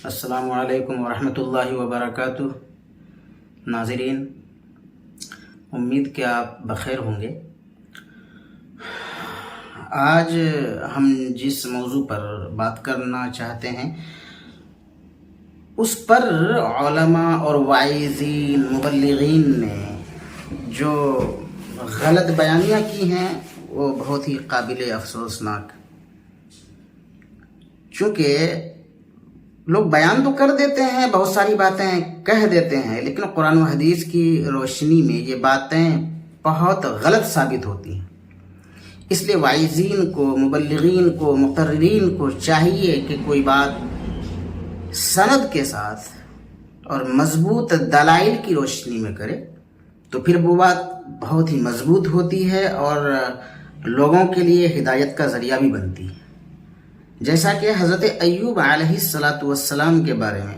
السلام علیکم ورحمۃ اللہ وبرکاتہ۔ ناظرین، امید کہ آپ بخیر ہوں گے۔ آج ہم جس موضوع پر بات کرنا چاہتے ہیں اس پر علماء اور واعظین مبلغین نے جو غلط بیانیاں کی ہیں وہ بہت ہی قابل افسوسناک، چونکہ لوگ بیان تو کر دیتے ہیں، بہت ساری باتیں کہہ دیتے ہیں، لیکن قرآن و حدیث کی روشنی میں یہ باتیں بہت غلط ثابت ہوتی ہیں۔ اس لیے واعظین کو، مبلغین کو، مقررین کو چاہیے کہ کوئی بات سند کے ساتھ اور مضبوط دلائل کی روشنی میں کرے تو پھر وہ بات بہت ہی مضبوط ہوتی ہے اور لوگوں کے لیے ہدایت کا ذریعہ بھی بنتی ہے۔ جیسا کہ حضرت ایوب علیہ السلام کے بارے میں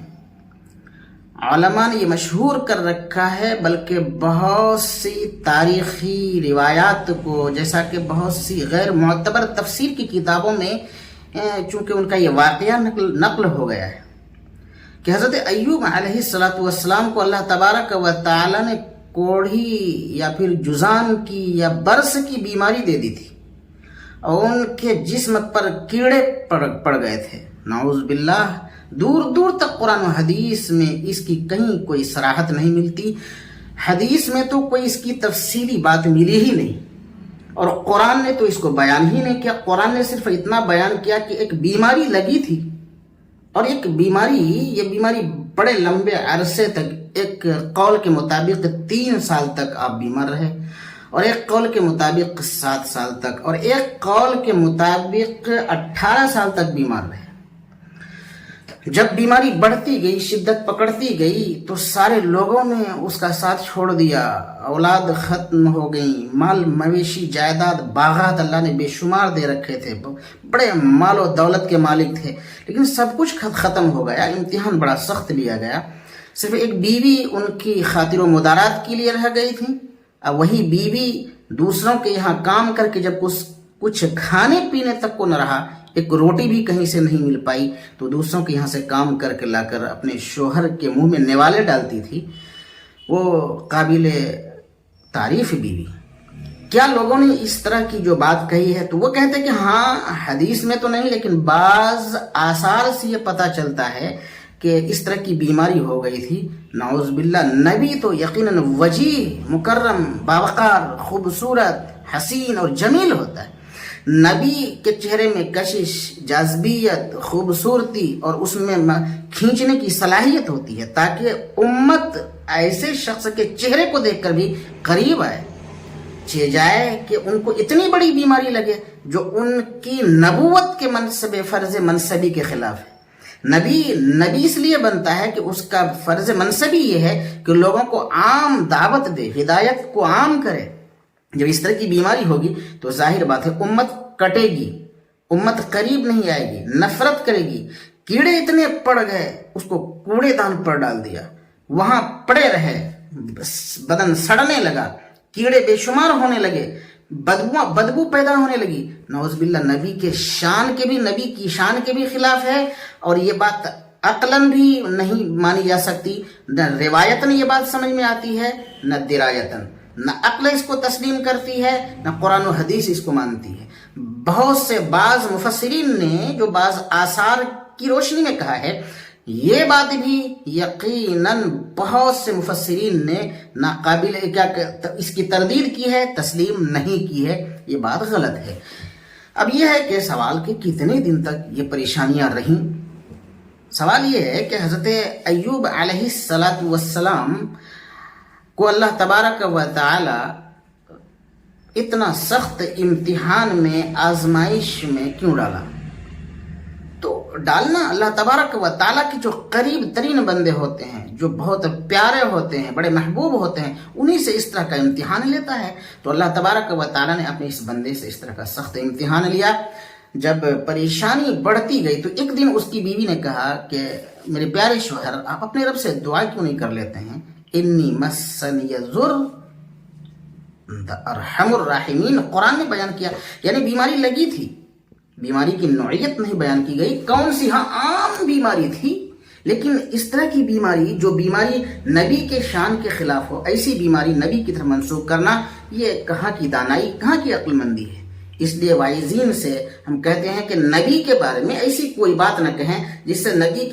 علماء نے یہ مشہور کر رکھا ہے، بلکہ بہت سی تاریخی روایات کو، جیسا کہ بہت سی غیر معتبر تفسیر کی کتابوں میں چونکہ ان کا یہ واقعہ نقل ہو گیا ہے کہ حضرت ایوب علیہ السلام کو اللہ تبارک و تعالی نے کوڑھی یا پھر جذام کی یا برس کی بیماری دے دی تھی اور ان کے جسم پر کیڑے پڑ گئے تھے، نعوذ باللہ۔ دور دور تک قرآن و حدیث میں اس کی کہیں کوئی صراحت نہیں ملتی، حدیث میں تو کوئی اس کی تفصیلی بات ملی ہی نہیں، اور قرآن نے تو اس کو بیان ہی نہیں کیا۔ قرآن نے صرف اتنا بیان کیا کہ ایک بیماری لگی تھی، اور یہ بیماری بڑے لمبے عرصے تک، ایک قول کے مطابق 3 سال تک آپ بیمار رہے، اور ایک قول کے مطابق 7 سال تک، اور ایک قول کے مطابق 18 سال تک بیمار رہے۔ جب بیماری بڑھتی گئی، شدت پکڑتی گئی، تو سارے لوگوں نے اس کا ساتھ چھوڑ دیا، اولاد ختم ہو گئی، مال مویشی جائیداد باغات اللہ نے بے شمار دے رکھے تھے، بڑے مال و دولت کے مالک تھے، لیکن سب کچھ ختم ہو گیا۔ امتحان بڑا سخت لیا گیا۔ صرف ایک بیوی ان کی خاطر و مدارات کے لیے رہ گئی تھی، اب وہی بیوی دوسروں کے یہاں کام کر کے جب کچھ کھانے پینے تک کو نہ رہا، ایک روٹی بھی کہیں سے نہیں مل پائی، تو دوسروں کے یہاں سے کام کر کے لا کر اپنے شوہر کے منہ میں نوالے ڈالتی تھی۔ وہ قابل تعریف بیوی۔ کیا لوگوں نے اس طرح کی جو بات کہی ہے تو وہ کہتے کہ ہاں حدیث میں تو نہیں، لیکن بعض آثار سے یہ پتہ چلتا ہے کہ اس طرح کی بیماری ہو گئی تھی۔ نعوذ باللہ، نبی تو یقیناً وجیح، مکرم، باوقار، خوبصورت، حسین اور جمیل ہوتا ہے۔ نبی کے چہرے میں کشش، جاذبیت، خوبصورتی اور اس میں کھینچنے کی صلاحیت ہوتی ہے، تاکہ امت ایسے شخص کے چہرے کو دیکھ کر بھی قریب آئے، جائے کہ ان کو اتنی بڑی بیماری لگے جو ان کی نبوت کے فرض منصبی کے خلاف ہے۔ نبی اس لیے بنتا ہے کہ اس کا فرض منصبی یہ ہے کہ لوگوں کو عام دعوت دے، ہدایت کو عام کرے۔ جب اس طرح کی بیماری ہوگی تو ظاہر بات ہے امت کٹے گی، امت قریب نہیں آئے گی، نفرت کرے گی۔ کیڑے اتنے پڑ گئے، اس کو کوڑے دان پر ڈال دیا، وہاں پڑے رہے، بدن سڑنے لگا، کیڑے بے شمار ہونے لگے، بدبو پیدا ہونے لگی۔ نعوذ باللہ، نبی کی شان کے بھی خلاف ہے، اور یہ بات عقلاً بھی نہیں مانی جا سکتی، نہ روایتاً یہ بات سمجھ میں آتی ہے، نہ درایتاً، نہ عقل اس کو تسلیم کرتی ہے، نہ قرآن و حدیث اس کو مانتی ہے۔ بہت سے بعض مفسرین نے جو بعض آثار کی روشنی میں کہا ہے، یہ بات بھی یقیناً بہت سے مفسرین نے ناقابل اس کی تردید کی ہے، تسلیم نہیں کی ہے۔ یہ بات غلط ہے۔ اب یہ ہے کہ سوال کہ کتنے دن تک یہ پریشانیاں رہیں۔ سوال یہ ہے کہ حضرت ایوب علیہ السلام کو اللہ تبارک و تعالی اتنا سخت امتحان میں، آزمائش میں کیوں ڈالا؟ تو ڈالنا اللہ تبارک و تعالیٰ کی جو قریب ترین بندے ہوتے ہیں، جو بہت پیارے ہوتے ہیں، بڑے محبوب ہوتے ہیں، انہی سے اس طرح کا امتحان لیتا ہے۔ تو اللہ تبارک و تعالیٰ نے اپنے اس بندے سے اس طرح کا سخت امتحان لیا۔ جب پریشانی بڑھتی گئی تو ایک دن اس کی بیوی نے کہا کہ میرے پیارے شوہر، آپ اپنے رب سے دعا کیوں نہیں کر لیتے ہیں؟ انی مسنی الضر ارحم الراحمین، قرآن نے بیان کیا، یعنی بیماری لگی تھی، بیماری کی نوعیت نہیں بیان کی گئی، کون سی؟ ہاں عام بیماری تھی، لیکن اس طرح کی بیماری جو بیماری نبی کے شان کے خلاف ہو، ایسی بیماری نبی کی طرف منسوخ کرنا یہ کہاں کی دانائی، کہاں کی عقل مندی ہے؟ اس لیے وائزین سے ہم کہتے ہیں کہ نبی کے بارے میں ایسی کوئی بات نہ کہیں جس سے نبی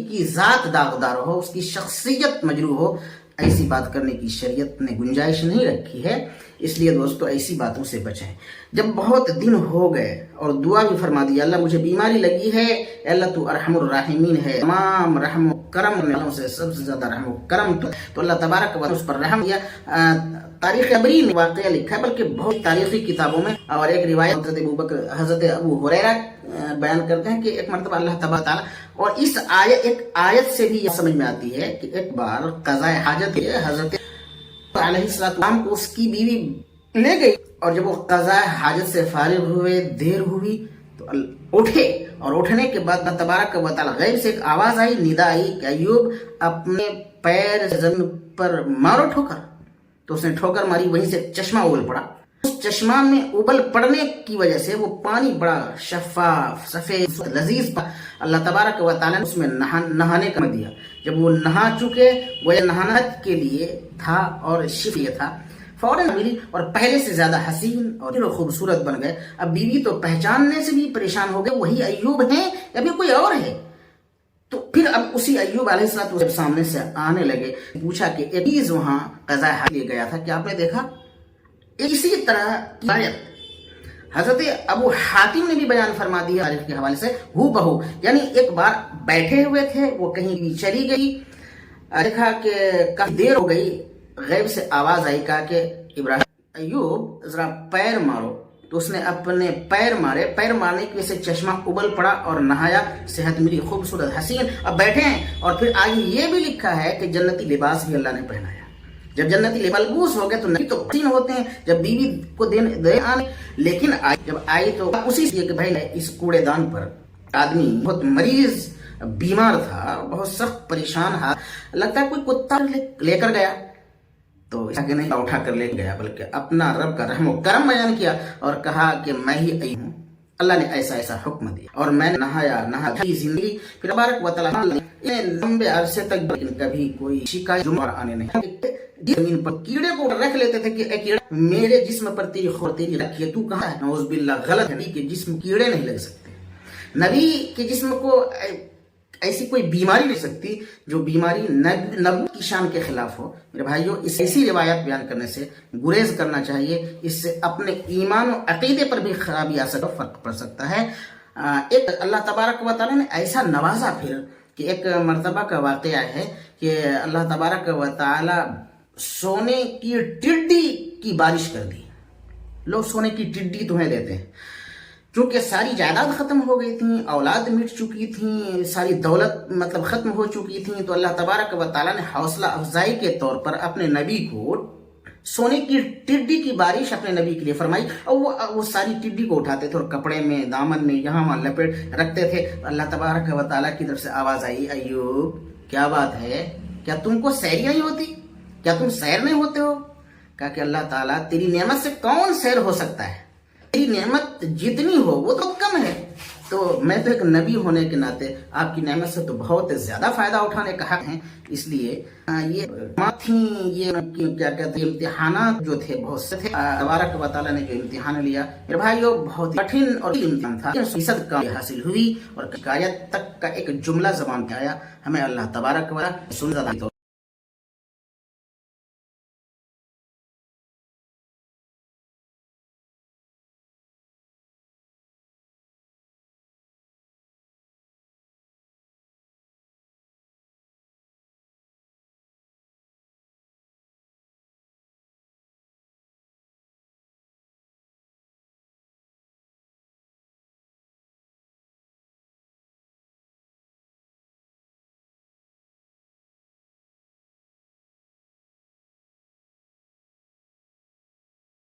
کی ذات داغدار ہو، اس کی شخصیت مجروح ہو. ایسی بات کرنے کی شریعت نے گنجائش نہیں رکھی ہے. اس لیے دوستو ایسی باتوں سے بچیں. جب بہت دن ہو گئے اور دعا بھی فرما دی، اللہ مجھے بیماری لگی ہے، اللہ تو ارحم الراحمین ہے، تمام رحم و کرم والوں سے سب سے زیادہ رحم و کرم تو اللہ تبارک و تعالی اس پر رحم کیا. تاریخ ابری میں واقعہ لکھا ہے، بلکہ بہت تاریخی کتابوں میں. اور ایک روایت حضرت ابو ہریرہ بیان کرتے ہیں کہ ایک مرتبہ اللہ تبارک و تعالی، اور اس ایک آیت سے بھی یہ سمجھ میں آتی ہے کہ ایک بار قضاء حاجت حضرت علیہ السلام کو اس کی بیوی لے گئی، اور جب وہ قضاء حاجت سے فارغ ہوئے، دیر ہوئی تو اٹھے، اور اٹھنے کے بعد اللہ تبارک و تعالی غیب سے ایک آواز آئی، ندا آئی کہ ایوب اپنے پیر زمین پر مارو ٹھوکر. تو اس نے ٹھوکر ماری، وہیں سے چشمہ ابل پڑا. اس چشمہ میں ابل پڑنے کی وجہ سے وہ پانی بڑا شفاف، سفید، لذیذ پا. اللہ تبارک و تعالی نے اس میں نہانے کا دیا. جب وہ نہا چکے، وہ نہانا کے لیے تھا اور شفا یہ تھا، فوراً ملی اور پہلے سے زیادہ حسین اور خوبصورت بن گئے. اب بیوی تو پہچاننے سے بھی پریشان ہو گئے، وہی ایوب ہیں یا پھر کوئی اور ہے؟ تو پھر اب اسی ایوب علیہ السلام جب سامنے سے آنے لگے، پوچھا کہ ایک چیز وہاں قضاء حاجت لے گیا تھا، کیا آپ نے دیکھا؟ اسی طرح کی آیت حضرت ابو حاتم نے بھی بیان فرما دیا تاریخ کے حوالے سے، ہو بہو. یعنی ایک بار بیٹھے ہوئے تھے، وہ کہیں بھی چلی گئی، دیکھا کہ کافی دیر ہو گئی، غیب سے آواز آئی، کہا کہ ابراہیم، ایوب ذرا پیر مارو. تو اس نے اپنے پیر مارے، پیر مارنے کی وجہ سے چشمہ ابل پڑا اور نہایا، صحت ملی، خوبصورت، حسین. اب بیٹھے ہیں، اور پھر آگے یہ بھی لکھا ہے کہ جنتی لباس بھی اللہ نے پہنایا. جب جنتی ملبوس ہو گئے تو نبی تو حسین ہوتے ہیں جب بیوی کو دے آنے، لیکن جب آئی تو اسی سے کہ بھائی اس کوڑے دان پر آدمی بہت مریض بیمار تھا، بہت سخت پریشان تھا، لگتا ہے کوئی کتا لے کر گیا. تو اس نہیں اٹھا کر لے گیا، بلکہ اپنا رب کا رحم و کرم بیان کیا اور کہا کہ میں ہی آئی ہوں، اللہ نے ایسا ایسا حکم دیا اور میں نے نہایا زندگی. پھر تبارک و تعالی نے لمبے عرصے تک کبھی کوئی شکایت آنے نہیں. زمین پر کیڑے کو رکھ لیتے تھے کہ اے کیڑا میرے جسم پر تیری خور تیری رکھی ہے، تو کہاں ہے؟ نعوذ باللہ، غلط ہے. نبی کے جسم کیڑے نہیں لگ سکتے، نبی کے جسم کو ایسی کوئی بیماری نہیں سکتی جو بیماری نبوت کی شان کے خلاف ہو. میرے بھائیو، اس ایسی روایت بیان کرنے سے گریز کرنا چاہیے. اس سے اپنے ایمان و عقیدے پر بھی خرابی آ سکتا، فرق پڑ سکتا ہے. ایک اللہ تبارک و تعالی نے ایسا نوازا پھر کہ ایک مرتبہ کا واقعہ ہے کہ اللہ تبارک و تعالی سونے کی ٹڈی کی بارش کر دی. لوگ سونے کی ٹڈی تمہیں دیتے ہیں. چونکہ ساری جائیداد ختم ہو گئی تھی، اولاد مٹ چکی تھی، ساری دولت ختم ہو چکی تھی، تو اللہ تبارک و تعالیٰ نے حوصلہ افزائی کے طور پر اپنے نبی کو سونے کی ٹڈی کی بارش اپنے نبی کے لیے فرمائی. اور وہ ساری ٹڈی کو اٹھاتے تھے اور کپڑے میں، دامن میں، یہاں وہاں لپیٹ رکھتے تھے. اللہ تبارک و تعالیٰ کی طرف سے آواز آئی، ایوب کیا بات ہے، کیا تم کو سیر نہیں ہوتی، کیا تم سیر نہیں ہوتے ہو؟ کہا کہ اللہ تعالیٰ تیری نعمت سے کون سیر ہو سکتا ہے، تیری نعمت جتنی ہو وہ تو کم ہے. تو میں تو ایک نبی ہونے کے ناطے آپ کی نعمت سے تو بہت زیادہ فائدہ اٹھانے کا حق ہے. اس لیے یہ کیا کہتے ہیں امتحانات جو تھے بہت سے تھے. تبارک و تعالیٰ نے جو امتحان لیا میرے بھائیو بہت کٹھن اور امتحان تھا، 100% کامیابی حاصل ہوئی اور حکایت تک کا ایک جملہ زبان پہ آیا. ہمیں اللہ تبارک و تعالیٰ